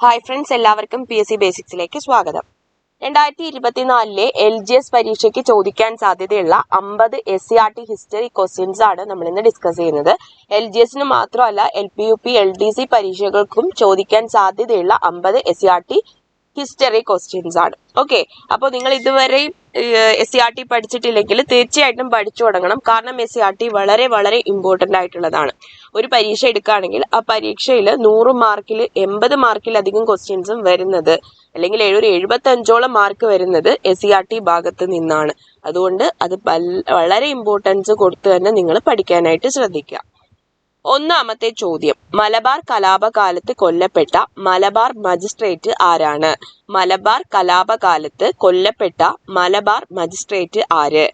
Hi friends, എല്ലാവർക്കും PSC ബേസിക്സിലേക്ക് സ്വാഗതം. 2024 LGS പരീക്ഷയ്ക്ക് ചോദിക്കാൻ സാധ്യതയുള്ള 50 SCRT ഹിസ്റ്ററി ക്വസ്റ്റ്യൻസ് ആണ് നമ്മൾ ഇന്ന് ഡിസ്കസ് ചെയ്യുന്നത്. LGSന് മാത്രമല്ല LP, UP, LDC പരീക്ഷകൾക്കും ചോദിക്കാൻ സാധ്യതയുള്ള 50 SCRT ഹിസ്റ്ററി ക്വസ്റ്റ്യൻസ് ആണ്. ഓക്കെ, അപ്പോൾ നിങ്ങൾ ഇതുവരെ SCRT പഠിച്ചിട്ടില്ലെങ്കിൽ തീർച്ചയായിട്ടും പഠിച്ചു തുടങ്ങണം. കാരണം SCRT വളരെ വളരെ ഇമ്പോർട്ടൻ്റ് ആയിട്ടുള്ളതാണ്. ഒരു പരീക്ഷ എടുക്കുകയാണെങ്കിൽ ആ പരീക്ഷയിൽ 100 മാർക്കിൽ 80 മാർക്കിലധികം ക്വസ്റ്റ്യൻസും വരുന്നത്, അല്ലെങ്കിൽ 75ഓളം മാർക്ക് വരുന്നത് SCRT ഭാഗത്ത് നിന്നാണ്. അതുകൊണ്ട് അത് വളരെ ഇമ്പോർട്ടൻസ് കൊടുത്ത് തന്നെ നിങ്ങൾ പഠിക്കാനായിട്ട് ശ്രദ്ധിക്കുക. ഒന്നാമത്തെ ചോദ്യം, മലബാർ കലാപകാലത്ത് കൊല്ലപ്പെട്ട മലബാർ മജിസ്ട്രേറ്റ് ആരാണ്? മലബാർ കലാപകാലത്ത് കൊല്ലപ്പെട്ട മലബാർ മജിസ്ട്രേറ്റ് ആര്?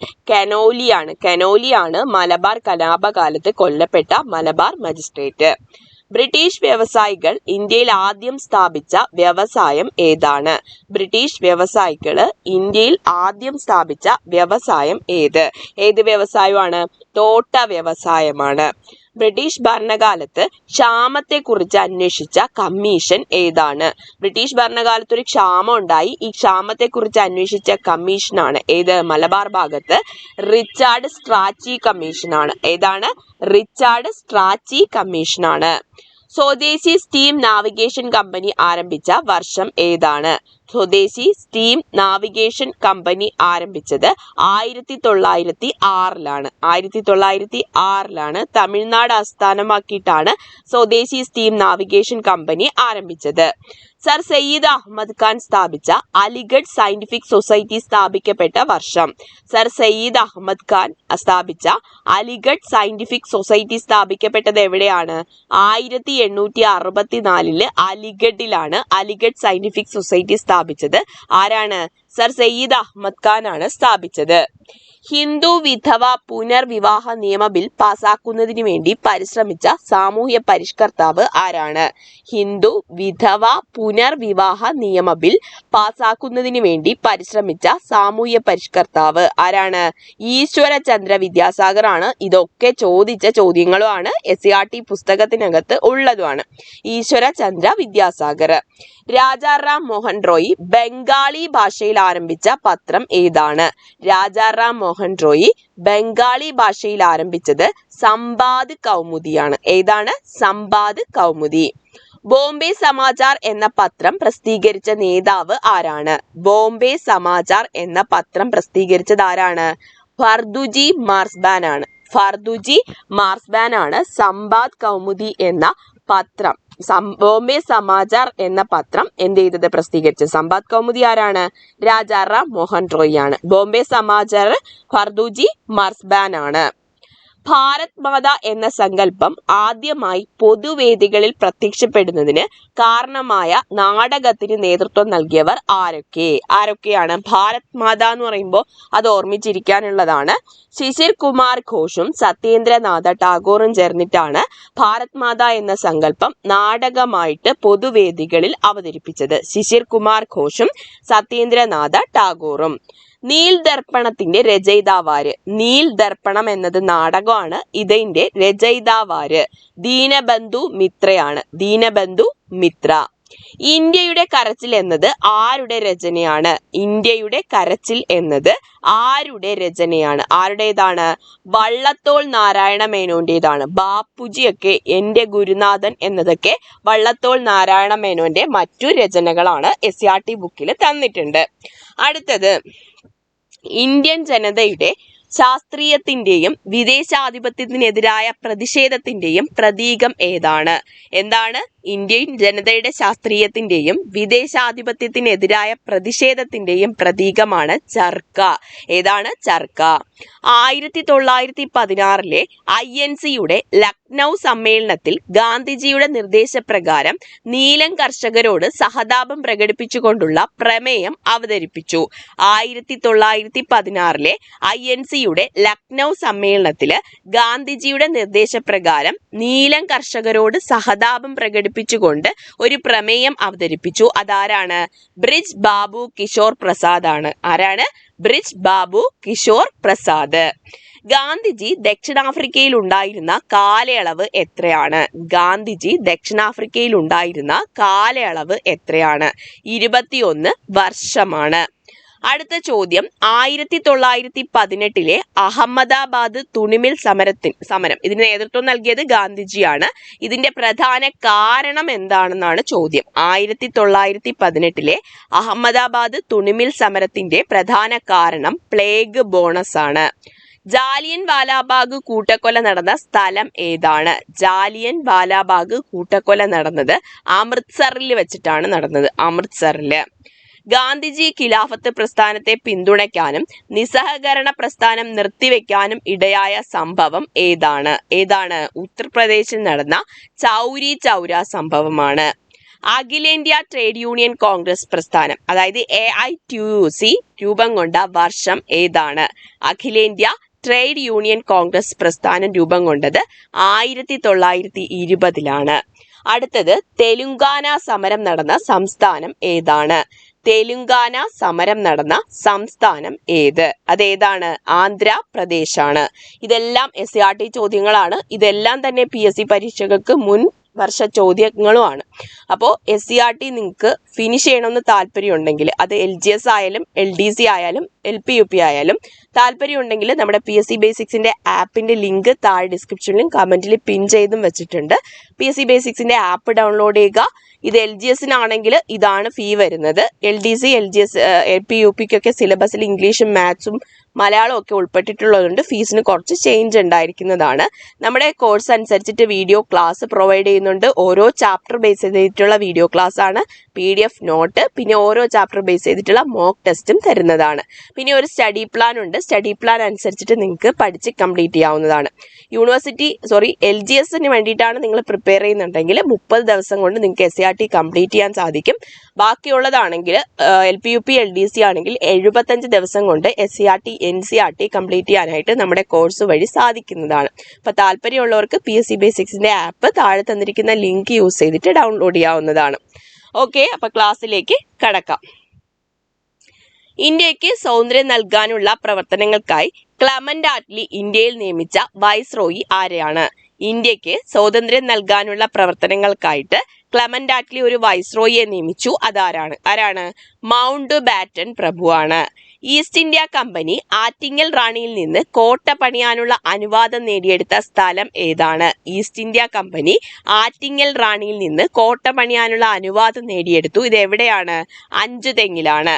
കനോലിയാണ് മലബാർ കലാപകാലത്ത് കൊല്ലപ്പെട്ട മലബാർ മജിസ്ട്രേറ്റ്. ബ്രിട്ടീഷ് വ്യവസായികൾ ഇന്ത്യയിൽ ആദ്യം സ്ഥാപിച്ച വ്യവസായം ഏതാണ്? ബ്രിട്ടീഷ് വ്യവസായികള് ഇന്ത്യയിൽ ആദ്യം സ്ഥാപിച്ച വ്യവസായം ഏത് വ്യവസായമാണ്? തോട്ട വ്യവസായമാണ്. ബ്രിട്ടീഷ് ഭരണകാലത്ത് ക്ഷാമത്തെക്കുറിച്ച് അന്വേഷിച്ച കമ്മീഷൻ ഏതാണ്? ബ്രിട്ടീഷ് ഭരണകാലത്ത് ഒരു ക്ഷാമം ഉണ്ടായി. ഈ ക്ഷാമത്തെക്കുറിച്ച് അന്വേഷിച്ച കമ്മീഷനാണ് ഏത്? മലബാർ ഭാഗത്ത് റിച്ചാർഡ് സ്ട്രാച്ചി കമ്മീഷനാണ്. ഏതാണ്? റിച്ചാർഡ് സ്ട്രാച്ചി കമ്മീഷനാണ്. സ്വദേശി സ്റ്റീം നാവിഗേഷൻ കമ്പനി ആരംഭിച്ച വർഷം ഏതാണ്? സ്വദേശി സ്റ്റീം നാവിഗേഷൻ കമ്പനി ആരംഭിച്ചത് 1906-ലാണ്. 1906-ലാണ്. തമിഴ്നാട് ആസ്ഥാനമാക്കിയിട്ടാണ് സ്വദേശി സ്റ്റീം നാവിഗേഷൻ കമ്പനി ആരംഭിച്ചത്. സർ സയ്യിദ് അഹമ്മദ് ഖാൻ സ്ഥാപിച്ച അലിഗഡ് സയന്റിഫിക് സൊസൈറ്റി സ്ഥാപിക്കപ്പെട്ട വർഷം? സർ സയ്യിദ് അഹമ്മദ് ഖാൻ സ്ഥാപിച്ച അലിഗഡ് സയന്റിഫിക് സൊസൈറ്റി സ്ഥാപിക്കപ്പെട്ടത് എവിടെയാണ്? 1864 അലിഗഡിലാണ് അലിഗഡ് സയന്റിഫിക് സൊസൈറ്റി സ്ഥാപിച്ചത്. ആരാണ്? സർ സയ്യിദ് അഹമ്മദ് ഖാൻ ആണ് സ്ഥാപിച്ചത്. ഹിന്ദു വിധവ പുനർവിവാഹ നിയമ ബിൽ പാസാക്കുന്നതിന് വേണ്ടി പരിശ്രമിച്ച സാമൂഹ്യ പരിഷ്കർത്താവ് ആരാണ്? ഹിന്ദു വിധവ പുനർവിവാഹ നിയമ ബിൽ പാസാക്കുന്നതിന് വേണ്ടി പരിശ്രമിച്ച സാമൂഹ്യ പരിഷ്കർത്താവ് ആരാണ്? ഈശ്വരചന്ദ്ര വിദ്യാസാഗർ ആണ്. ഇതൊക്കെ ചോദിച്ച ചോദ്യങ്ങളുമാണ്, SCRT പുസ്തകത്തിനകത്ത് ഉള്ളതുമാണ്. ഈശ്വരചന്ദ്ര വിദ്യാസാഗർ. രാജാറാം മോഹൻ റോയ് ബംഗാളി ഭാഷയിൽ ആരംഭിച്ച പത്രം ഏതാണ്? രാജാറാം മോഹൻ റോയ് ബംഗാളി ഭാഷയിൽ ആരംഭിച്ചത് സംബാദ് കൗമുദിയാണ്. ഏതാണ്? സംബാദ് കൗമുദി. ബോംബെ സമാചാർ എന്ന പത്രം പ്രസിദ്ധീകരിച്ച നേതാവ് ആരാണ്? ബോംബെ സമാചാർ എന്ന പത്രം പ്രസിദ്ധീകരിച്ചത് ആരാണ്? ഫർദുജി മാർസ്ബാൻ ആണ്. ഫർദുജി മാർസ്ബാൻ ആണ് സംബാദ് കൗമുദി എന്ന പത്രം, ബോംബെ സമാചാർ എന്ന പത്രം എന്ത് ചെയ്തത്? പ്രസിദ്ധീകരിച്ചത്. സംബാദ് കൗമുദി ആരാണ്? രാജാറാം മോഹൻ റോയ് ആണ്. ബോംബെ സമാചാർ ഫർദുജി മാർസ്ബാൻ ആണ്. ഭാരത് മാത എന്ന സങ്കല്പം ആദ്യമായി പൊതുവേദികളിൽ പ്രത്യക്ഷപ്പെടുന്നതിന് കാരണമായ നാടകത്തിന് നേതൃത്വം നൽകിയവർ ആരൊക്കെയാണ്? ഭാരത് മാത എന്ന് പറയുമ്പോൾ അത് ഓർമ്മിച്ചിരിക്കാനുള്ളതാണ്. ശിശിർ കുമാർ ഘോഷും സത്യേന്ദ്രനാഥ ടാഗോറും ചേർന്നിട്ടാണ് ഭാരത് മാത എന്ന സങ്കല്പം നാടകമായിട്ട് പൊതുവേദികളിൽ അവതരിപ്പിച്ചത്. ശിശിർ കുമാർ ഘോഷും സത്യേന്ദ്രനാഥ ടാഗോറും. നീൽ ദർപ്പണത്തിന്റെ രചയിതാവാര്? നീൽ ദർപ്പണം എന്നത് നാടകമാണ്. ഇതിന്റെ രചയിതാവാര്? ദീനബന്ധു മിത്രയാണ്. ദീനബന്ധു മിത്ര. ഇന്ത്യയുടെ കരച്ചിൽ എന്നത് ആരുടെ രചനയാണ്? ഇന്ത്യയുടെ കരച്ചിൽ എന്നത് ആരുടെ രചനയാണ്? ആരുടേതാണ്? വള്ളത്തോൾ നാരായണ മേനോന്റേതാണ്. ബാപ്പുജിയൊക്കെ എന്റെ ഗുരുനാഥൻ എന്നതൊക്കെ വള്ളത്തോൾ നാരായണ മേനോന്റെ മറ്റു രചനകളാണ്. SCRT ബുക്കിൽ തന്നിട്ടുണ്ട്. അടുത്തത്, ഇന്ത്യൻ ജനതയുടെ ശാസ്ത്രീയത്തിന്റെയും വിദേശാധിപത്യത്തിനെതിരായ പ്രതിഷേധത്തിന്റെയും പ്രതീകം ഏതാണ്? എന്താണ്? ഇന്ത്യൻ ജനതയുടെ ശാസ്ത്രീയത്തിന്റെയും വിദേശാധിപത്യത്തിനെതിരായ പ്രതിഷേധത്തിന്റെയും പ്രതീകമാണ് ചർക്ക. ഏതാണ്? ചർക്ക. 1916 INCയുടെ ലക്നൗ സമ്മേളനത്തിൽ ഗാന്ധിജിയുടെ നിർദ്ദേശപ്രകാരം നീലം കർഷകരോട് സഹതാപം പ്രകടിപ്പിച്ചുകൊണ്ടുള്ള പ്രമേയം അവതരിപ്പിച്ചു. 1916 INCയുടെ ലക്നൗ സമ്മേളനത്തില് ഗാന്ധിജിയുടെ നിർദ്ദേശപ്രകാരം നീലം കർഷകരോട് സഹതാപം പ്രകടിപ്പിച്ചുകൊണ്ട് ഒരു പ്രമേയം അവതരിപ്പിച്ചു. അതാരാണ്? ബ്രിജ് ബാബു കിഷോർ പ്രസാദ് ആണ്. ആരാണ്? ബ്രിജ് ബാബു കിഷോർ പ്രസാദ്. ഗാന്ധിജി ദക്ഷിണാഫ്രിക്കയിൽ ഉണ്ടായിരുന്ന കാലയളവ് എത്രയാണ്? ഗാന്ധിജി ദക്ഷിണാഫ്രിക്കയിൽ ഉണ്ടായിരുന്ന കാലയളവ് എത്രയാണ്? 21 വർഷമാണ്. അടുത്ത ചോദ്യം, 1918 അഹമ്മദാബാദ് തുണിമിൽ സമരം ഇതിന് നേതൃത്വം നൽകിയത് ഗാന്ധിജിയാണ്. ഇതിന്റെ പ്രധാന കാരണം എന്താണെന്നാണ് ചോദ്യം. 1918 അഹമ്മദാബാദ് തുണിമിൽ സമരത്തിന്റെ പ്രധാന കാരണം പ്ലേഗ് ബോണസ് ആണ്. ജാലിയൻ വാലാബാഗ് കൂട്ടക്കൊല നടന്ന സ്ഥലം ഏതാണ്? ജാലിയൻ വാലാബാഗ് കൂട്ടക്കൊല നടന്നത് അമൃത്സറിൽ വെച്ചിട്ടാണ് നടന്നത്. അമൃത്സറില്. ഗാന്ധിജി ഖിലാഫത്ത് പ്രസ്ഥാനത്തെ പിന്തുണയ്ക്കാനും നിസ്സഹകരണ പ്രസ്ഥാനം നിർത്തിവെക്കാനും ഇടയായ സംഭവം ഏതാണ്? ഉത്തർപ്രദേശിൽ നടന്ന ചൗരി ചൗര സംഭവമാണ്. അഖിലേന്ത്യാ ട്രേഡ് യൂണിയൻ കോൺഗ്രസ് പ്രസ്ഥാനം അതായത് AITUC രൂപം കൊണ്ട വർഷം ഏതാണ്? അഖിലേന്ത്യാ ട്രേഡ് യൂണിയൻ കോൺഗ്രസ് പ്രസ്ഥാനം രൂപം കൊണ്ടത് 1920 അടുത്തത്, തെലുങ്കാന സമരം നടന്ന സംസ്ഥാനം ഏതാണ്? തെലുങ്കാന സമരം നടന്ന സംസ്ഥാനം ഏത്? അതേതാണ്? ആന്ധ്രാപ്രദേശാണ്. ഇതെല്ലാം SCRT ചോദ്യങ്ങളാണ്. ഇതെല്ലാം തന്നെ PSC പരീക്ഷകൾക്ക് മുൻ വർഷ ചോദ്യങ്ങളുമാണ്. അപ്പോൾ SCRT നിങ്ങൾക്ക് ഫിനിഷ് ചെയ്യണമെന്ന് താല്പര്യമുണ്ടെങ്കിൽ, അത് LGS ആയാലും LDC ആയാലും LPUP ആയാലും താല്പര്യമുണ്ടെങ്കിൽ നമ്മുടെ PSC ബേസിക്സിന്റെ ആപ്പിന്റെ ലിങ്ക് താഴെ ഡിസ്ക്രിപ്ഷനിലും കമന്റിൽ പിൻ ചെയ്തും വെച്ചിട്ടുണ്ട്. PSC ബേസിക്സിന്റെ ആപ്പ് ഡൗൺലോഡ് ചെയ്യുക. ഇത് LGSനാണെങ്കിൽ ഇതാണ് ഫീ വരുന്നത്. LDC LGS LPUPക്കൊക്കെ സിലബസിൽ ഇംഗ്ലീഷും മാത്സും മലയാളം ഒക്കെ ഉൾപ്പെട്ടിട്ടുള്ളതുകൊണ്ട് ഫീസിന് കുറച്ച് ചേഞ്ച് ഉണ്ടായിരിക്കുന്നതാണ്. നമ്മുടെ കോഴ്സ് അനുസരിച്ചിട്ട് വീഡിയോ ക്ലാസ് പ്രൊവൈഡ് ചെയ്യുന്നുണ്ട്. ഓരോ ചാപ്റ്റർ ബേസ് ചെയ്തിട്ടുള്ള വീഡിയോ ക്ലാസ് ആണ്, PDF നോട്ട്, പിന്നെ ഓരോ ചാപ്റ്റർ ബേസ് ചെയ്തിട്ടുള്ള മോക്ക് ടെസ്റ്റും തരുന്നതാണ്. പിന്നെ ഒരു സ്റ്റഡി പ്ലാൻ ഉണ്ട്. സ്റ്റഡി പ്ലാൻ അനുസരിച്ചിട്ട് നിങ്ങൾക്ക് പഠിച്ച് കംപ്ലീറ്റ് ചെയ്യാവുന്നതാണ്. LGSന് വേണ്ടിയിട്ടാണ് നിങ്ങൾ പ്രിപ്പയർ ചെയ്യുന്നുണ്ടെങ്കിൽ 30 ദിവസം കൊണ്ട് നിങ്ങൾക്ക് SCRT കംപ്ലീറ്റ് ചെയ്യാൻ സാധിക്കും. ബാക്കിയുള്ളതാണെങ്കിൽ LPUP LDC ആണെങ്കിൽ 75 ദിവസം കൊണ്ട് SCRT NCRT കംപ്ലീറ്റ് ചെയ്യാനായിട്ട് നമ്മുടെ കോഴ്സ് വഴി സാധിക്കുന്നതാണ്. അപ്പോൾ താല്പര്യമുള്ളവർക്ക് PSC ബേസിക്സിന്റെ ആപ്പ് താഴെ തന്നിരിക്കുന്ന ലിങ്ക് യൂസ് ചെയ്തിട്ട് ഡൗൺലോഡ് ചെയ്യാവുന്നതാണ്. ഓക്കെ, അപ്പൊ ക്ലാസ്സിലേക്ക് കടക്കാം. ഇന്ത്യക്ക് സ്വാതന്ത്ര്യം നൽകാനുള്ള പ്രവർത്തനങ്ങൾക്കായി ക്ലെമന്റ് ആറ്റ്ലി ഇന്ത്യയിൽ നിയമിച്ച വൈസ്രോയി ആരെയാണ്? ഇന്ത്യക്ക് സ്വാതന്ത്ര്യം നൽകാനുള്ള പ്രവർത്തനങ്ങൾക്കായിട്ട് ക്ലെമന്റ് ആറ്റ്ലി ഒരു വൈസ്രോയിയെ നിയമിച്ചു. ആരാണ്? മൗണ്ട് ബാറ്റൻ പ്രഭുവാണ്. ഈസ്റ്റ് ഇന്ത്യ കമ്പനി ആറ്റിങ്ങൽ റാണിയിൽ നിന്ന് കോട്ട പണിയാനുള്ള അനുവാദം നേടിയെടുത്ത സ്ഥലം ഏതാണ്? ഈസ്റ്റ് ഇന്ത്യ കമ്പനി ആറ്റിങ്ങൽ റാണിയിൽ നിന്ന് കോട്ട പണിയാനുള്ള അനുവാദം നേടിയെടുത്തു. ഇത് എവിടെയാണ്? അഞ്ചുതെങ്ങിലാണ്.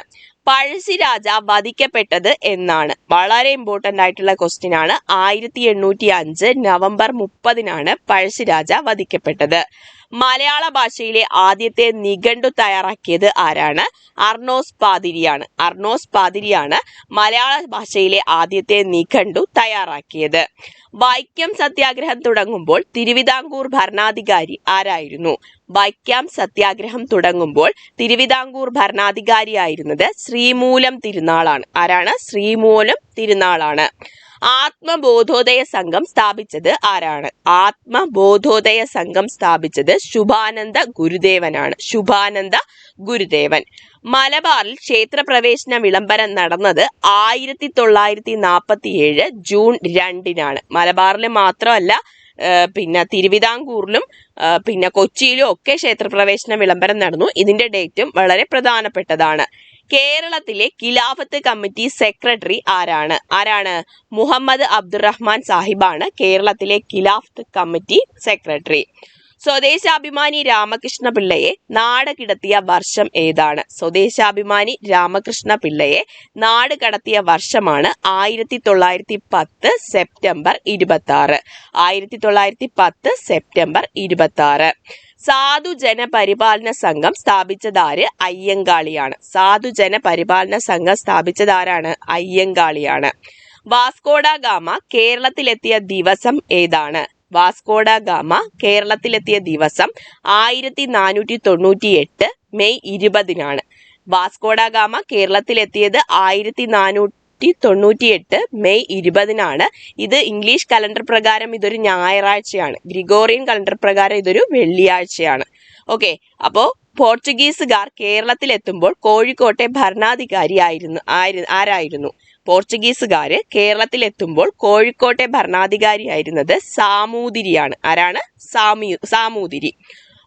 പഴശ്ശിരാജ വധിക്കപ്പെട്ടത് എന്നാണ്? വളരെ ഇമ്പോർട്ടന്റ് ആയിട്ടുള്ള ക്വസ്റ്റ്യൻ ആണ്. 1805 നവംബർ 30 പഴശ്ശിരാജ വധിക്കപ്പെട്ടത്. മലയാള ഭാഷയിലെ ആദ്യത്തെ നിഘണ്ടു തയ്യാറാക്കിയത് ആരാണ്? അർണോസ് പാതിരിയാണ് മലയാള ഭാഷയിലെ ആദ്യത്തെ നിഘണ്ടു തയ്യാറാക്കിയത്. വൈക്കം സത്യാഗ്രഹം തുടങ്ങുമ്പോൾ തിരുവിതാംകൂർ ഭരണാധികാരി ആരായിരുന്നു? വൈക്കം സത്യാഗ്രഹം തുടങ്ങുമ്പോൾ തിരുവിതാംകൂർ ഭരണാധികാരിയായിരുന്നത് ശ്രീമൂലം തിരുനാളാണ്. ആരാണ്? ശ്രീമൂലം തിരുനാളാണ്. ആത്മബോധോദയ സംഘം സ്ഥാപിച്ചത് ആരാണ്? ആത്മബോധോദയ സംഘം സ്ഥാപിച്ചത് ശുഭാനന്ദ ഗുരുദേവൻ. മലബാറിൽ ക്ഷേത്രപ്രവേശന വിളംബരം നടന്നത് 1947 ജൂൺ 2 മലബാറിൽ മാത്രമല്ല, പിന്നെ തിരുവിതാംകൂറിലും പിന്നെ കൊച്ചിയിലും ഒക്കെ ക്ഷേത്രപ്രവേശന വിളംബരം നടന്നു. ഇതിന്റെ ഡേറ്റും വളരെ പ്രധാനപ്പെട്ടതാണ്. കേരളത്തിലെ ഖിലാഫത്ത് കമ്മിറ്റി സെക്രട്ടറി ആരാണ്? മുഹമ്മദ് അബ്ദുറഹ്മാൻ സാഹിബാണ് കേരളത്തിലെ ഖിലാഫത്ത് കമ്മിറ്റി സെക്രട്ടറി. സ്വദേശാഭിമാനി രാമകൃഷ്ണ പിള്ളയെ നാട് കിടത്തിയ വർഷം ഏതാണ്? സ്വദേശാഭിമാനി രാമകൃഷ്ണ പിള്ളയെ നാട് കടത്തിയ വർഷമാണ് 1910 സെപ്റ്റംബർ 26. 1910 സെപ്റ്റംബർ 26. സാധുജന പരിപാലന സംഘം സ്ഥാപിച്ചതാര്? അയ്യങ്കാളിയാണ്. സാധുജന പരിപാലന സംഘം സ്ഥാപിച്ചതാരാണ്? അയ്യങ്കാളിയാണ്. വാസ്കോഡ ഗാമ കേരളത്തിലെത്തിയ ദിവസം ഏതാണ്? വാസ്കോഡ ഗാമ കേരളത്തിലെത്തിയ ദിവസം 1498 മെയ് 20 വാസ്കോഡ ഗാമ കേരളത്തിലെത്തിയത് 1498 മെയ് 20 ഇത് ഇംഗ്ലീഷ് കലണ്ടർ പ്രകാരം ഇതൊരു ഞായറാഴ്ചയാണ്. ഗ്രിഗോറിയൻ കലണ്ടർ പ്രകാരം ഇതൊരു വെള്ളിയാഴ്ചയാണ്. ഓക്കെ, അപ്പോ പോർച്ചുഗീസുകാർ കേരളത്തിലെത്തുമ്പോൾ കോഴിക്കോട്ടെ ഭരണാധികാരി ആരായിരുന്നു? പോർച്ചുഗീസുകാര് കേരളത്തിലെത്തുമ്പോൾ കോഴിക്കോട്ടെ ഭരണാധികാരിയായിരുന്നത് സാമൂതിരിയാണ്. ആരാണ്? സാമൂതിരി.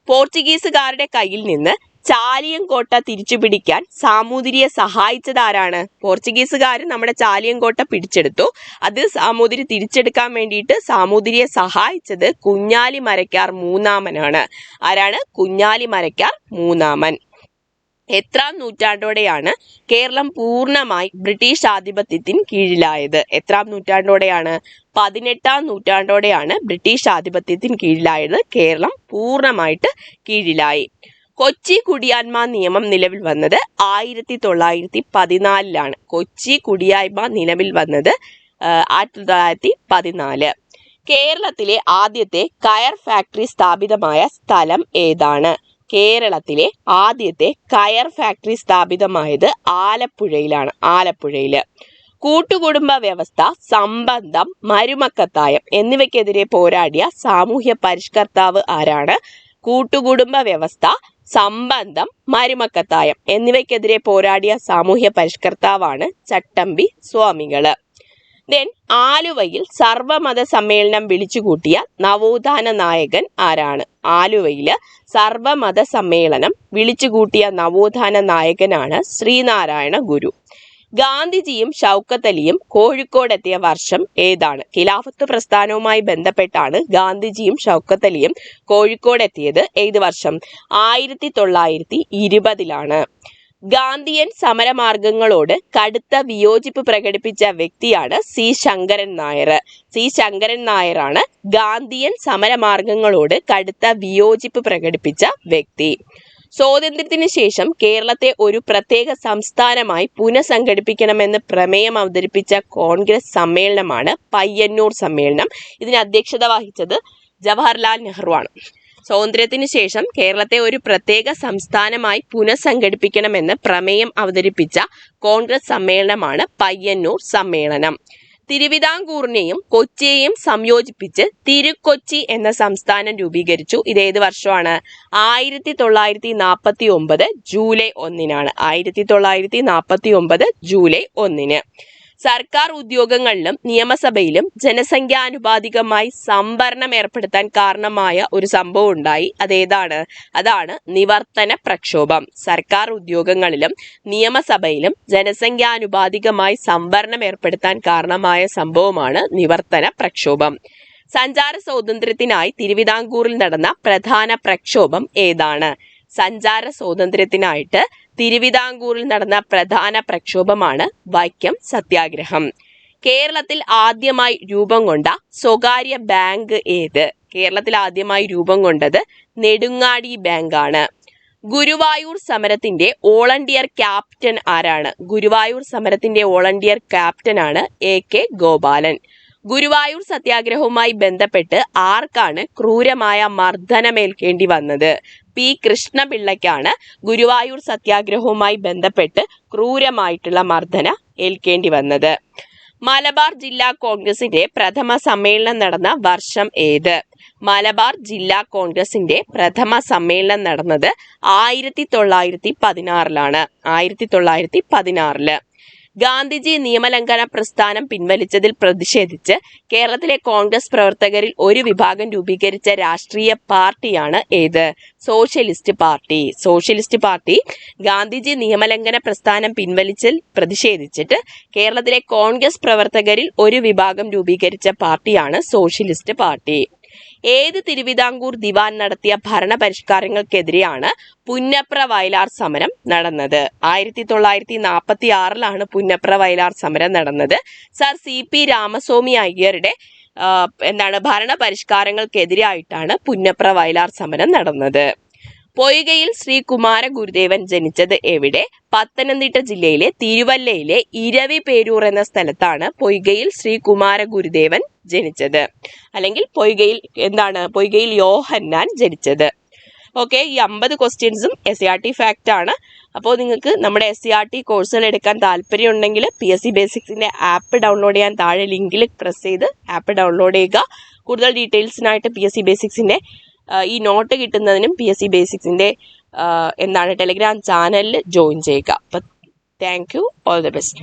പോർച്ചുഗീസുകാരുടെ കയ്യിൽ നിന്ന് ചാലിയൻകോട്ട തിരിച്ചുപിടിക്കാൻ സാമൂതിരിയെ സഹായിച്ചത് ആരാണ്? പോർച്ചുഗീസുകാർ നമ്മുടെ ചാലിയൻകോട്ട പിടിച്ചെടുത്തു. അത് സാമൂതിരി തിരിച്ചെടുക്കാൻ വേണ്ടിയിട്ട് സാമൂതിരിയെ സഹായിച്ചത് കുഞ്ഞാലി മരക്കാർ മൂന്നാമനാണ്. ആരാണ്? കുഞ്ഞാലി മരക്കാർ മൂന്നാമൻ. എത്രാം നൂറ്റാണ്ടോടെയാണ് കേരളം പൂർണ്ണമായി ബ്രിട്ടീഷ് ആധിപത്യത്തിന് കീഴിലായത്? എത്രാം നൂറ്റാണ്ടോടെയാണ്? 18ാം നൂറ്റാണ്ടോടെയാണ് ബ്രിട്ടീഷ് ആധിപത്യത്തിന് കീഴിലായത്. കേരളം പൂർണ്ണമായിട്ട് കീഴിലായി. കൊച്ചി കുടിയായ്മ നിയമം നിലവിൽ വന്നത് 1914. കൊച്ചി കുടിയായ്മ നിലവിൽ വന്നത് 1914. കേരളത്തിലെ ആദ്യത്തെ കയർ ഫാക്ടറി സ്ഥാപിതമായ സ്ഥലം ഏതാണ്? കേരളത്തിലെ ആദ്യത്തെ കയർ ഫാക്ടറി സ്ഥാപിതമായത് ആലപ്പുഴയിലാണ്. ആലപ്പുഴയില്. കൂട്ടുകുടുംബ വ്യവസ്ഥ, സംബന്ധം, മരുമക്കത്തായം എന്നിവയ്ക്കെതിരെ പോരാടിയ സാമൂഹ്യ പരിഷ്കർത്താവ് ആരാണ്? കൂട്ടുകുടുംബ വ്യവസ്ഥ, സംബന്ധം, മരുമക്കത്തായം എന്നിവയ്ക്കെതിരെ പോരാടിയ സാമൂഹ്യ പരിഷ്കർത്താവാണ് ചട്ടമ്പി സ്വാമികള്. ആലുവയിൽ സർവമത സമ്മേളനം വിളിച്ചുകൂട്ടിയ നവോത്ഥാന നായകൻ ആരാണ്? ആലുവയില് സർവമത സമ്മേളനം വിളിച്ചുകൂട്ടിയ നവോത്ഥാന നായകനാണ് ശ്രീനാരായണ ഗുരു. ഗാന്ധിജിയും ഷൗക്കത്ത് അലിയും കോഴിക്കോടെത്തിയ വർഷം ഏതാണ്? ഖിലാഫത്ത് പ്രസ്ഥാനവുമായി ബന്ധപ്പെട്ടാണ് ഗാന്ധിജിയും ഷൗക്കത്ത് അലിയും കോഴിക്കോടെത്തിയത്. ഏത് വർഷം? 1920. ഗാന്ധിയൻ സമരമാർഗങ്ങളോട് കടുത്ത വിയോജിപ്പ് പ്രകടിപ്പിച്ച വ്യക്തിയാണ് സി ശങ്കരൻ നായർ. സി ശങ്കരൻ നായരാണ് ഗാന്ധിയൻ സമരമാർഗങ്ങളോട് കടുത്ത വിയോജിപ്പ് പ്രകടിപ്പിച്ച വ്യക്തി. സ്വാതന്ത്ര്യത്തിന് ശേഷം കേരളത്തെ ഒരു പ്രത്യേക സംസ്ഥാനമായി പുനഃസംഘടിപ്പിക്കണമെന്ന് പ്രമേയം അവതരിപ്പിച്ച കോൺഗ്രസ് സമ്മേളനമാണ് പയ്യന്നൂർ സമ്മേളനം. ഇതിന് അധ്യക്ഷത വഹിച്ചത് ജവഹർലാൽ നെഹ്റു ആണ്. സ്വാതന്ത്ര്യത്തിന് ശേഷം കേരളത്തെ ഒരു പ്രത്യേക സംസ്ഥാനമായി പുനഃസംഘടിപ്പിക്കണമെന്ന് പ്രമേയം അവതരിപ്പിച്ച കോൺഗ്രസ് സമ്മേളനമാണ് പയ്യന്നൂർ സമ്മേളനം. തിരുവിതാംകൂറിനെയും കൊച്ചിയെയും സംയോജിപ്പിച്ച് തിരുക്കൊച്ചി എന്ന സംസ്ഥാനം രൂപീകരിച്ചു. ഇത് ഏത് വർഷമാണ്? 1949 ജൂലൈ 1-നാണ്. 1949 ജൂലൈ 1-ന്. സർക്കാർ ഉദ്യോഗങ്ങളിലും നിയമസഭയിലും ജനസംഖ്യാനുപാതികമായി സംവരണം ഏർപ്പെടുത്താൻ കാരണമായ ഒരു സംഭവം ഉണ്ടായി. അതേതാണ്? അതാണ് നിവർത്തന പ്രക്ഷോഭം. സർക്കാർ ഉദ്യോഗങ്ങളിലും നിയമസഭയിലും ജനസംഖ്യാനുപാതികമായി സംവരണം ഏർപ്പെടുത്താൻ കാരണമായ സംഭവമാണ് നിവർത്തന പ്രക്ഷോഭം. സഞ്ചാര സ്വാതന്ത്ര്യത്തിനായി തിരുവിതാംകൂറിൽ നടന്ന പ്രധാന പ്രക്ഷോഭം ഏതാണ്? സഞ്ചാര സ്വാതന്ത്ര്യത്തിനായിട്ട് തിരുവിതാംകൂറിൽ നടന്ന പ്രധാന പ്രക്ഷോഭമാണ് വൈക്കം സത്യാഗ്രഹം. കേരളത്തിൽ ആദ്യമായി രൂപം കൊണ്ട സ്വകാര്യ ബാങ്ക് ഏത്? കേരളത്തിൽ ആദ്യമായി രൂപം കൊണ്ടത് നെടുങ്ങാടി ബാങ്കാണ്. ഗുരുവായൂർ സമരത്തിന്റെ ഓൾ ഇന്ത്യ ക്യാപ്റ്റൻ ആരാണ്? ഗുരുവായൂർ സമരത്തിന്റെ ഓൾ ഇന്ത്യ ക്യാപ്റ്റനാണ് AK ഗോപാലൻ. ഗുരുവായൂർ സത്യാഗ്രഹവുമായി ബന്ധപ്പെട്ട് ആർക്കാണ് ക്രൂരമായ മർദ്ദനമേൽക്കേണ്ടി വന്നത്? P കൃഷ്ണപിള്ളയ്ക്കാണ് ഗുരുവായൂർ സത്യാഗ്രഹവുമായി ബന്ധപ്പെട്ട് ക്രൂരമായിട്ടുള്ള മർദ്ദന ഏൽക്കേണ്ടി വന്നത്. മലബാർ ജില്ലാ കോൺഗ്രസിന്റെ പ്രഥമ സമ്മേളനം നടന്ന വർഷം ഏത്? മലബാർ ജില്ലാ കോൺഗ്രസിന്റെ പ്രഥമ സമ്മേളനം നടന്നത് 1916-ലാണ്. 1916. ഗാന്ധിജി നിയമലംഘന പ്രസ്ഥാനം പിൻവലിച്ചതിൽ പ്രതിഷേധിച്ച് കേരളത്തിലെ കോൺഗ്രസ് പ്രവർത്തകരിൽ ഒരു വിഭാഗം രൂപീകരിച്ച രാഷ്ട്രീയ പാർട്ടിയാണ് ഏത്? Socialist party. Socialist party Gandhiji നിയമലംഘന പ്രസ്ഥാനം പിൻവലിച്ചതിൽ പ്രതിഷേധിച്ചിട്ട് കേരളത്തിലെ കോൺഗ്രസ് പ്രവർത്തകരിൽ ഒരു വിഭാഗം രൂപീകരിച്ച പാർട്ടിയാണ് സോഷ്യലിസ്റ്റ് പാർട്ടി. ഏത് തിരുവിതാംകൂർ ദിവാൻ നടത്തിയ ഭരണപരിഷ്കാരങ്ങൾക്കെതിരെയാണ് പുന്നപ്ര വയലാർ സമരം നടന്നത്? 1946-ലാണ് പുന്നപ്ര വയലാർ സമരം നടന്നത്. സർ CP രാമസ്വാമി അയ്യരുടെ ഭരണപരിഷ്കാരങ്ങൾക്കെതിരായിട്ടാണ് പുന്നപ്ര വയലാർ സമരം നടന്നത്. പൊയ്കയിൽ ശ്രീ കുമാര ഗുരുദേവൻ ജനിച്ചത് എവിടെ? പത്തനംതിട്ട ജില്ലയിലെ തിരുവല്ലയിലെ ഇരവിപേരൂർ എന്ന സ്ഥലത്താണ് പൊയ്കയിൽ ശ്രീ കുമാര ഗുരുദേവൻ ജനിച്ചത്. അല്ലെങ്കിൽ പൊയ്കയിൽ യോഹന്നാൻ ജനിച്ചത്. ഓക്കെ, ഈ 50 ക്വസ്റ്റ്യൻസും SCRT ഫാക്റ്റ് ആണ്. അപ്പോൾ നിങ്ങൾക്ക് നമ്മുടെ SCRT കോഴ്സുകൾ എടുക്കാൻ താല്പര്യം ഉണ്ടെങ്കിൽ PSC ബേസിക്സിന്റെ ആപ്പ് ഡൗൺലോഡ് ചെയ്യാൻ താഴെ ലിങ്കിൽ പ്രസ് ചെയ്ത് ആപ്പ് ഡൗൺലോഡ് ചെയ്യുക. കൂടുതൽ ഡീറ്റെയിൽസിനായിട്ട് PSC ബേസിക്സിന്റെ ഈ നോട്ട് കിട്ടുന്നതിനും PSC ബേസിക്സിന്റെ ടെലിഗ്രാം ചാനലിൽ ജോയിൻ ചെയ്യുക. അപ്പം thank you, all the best.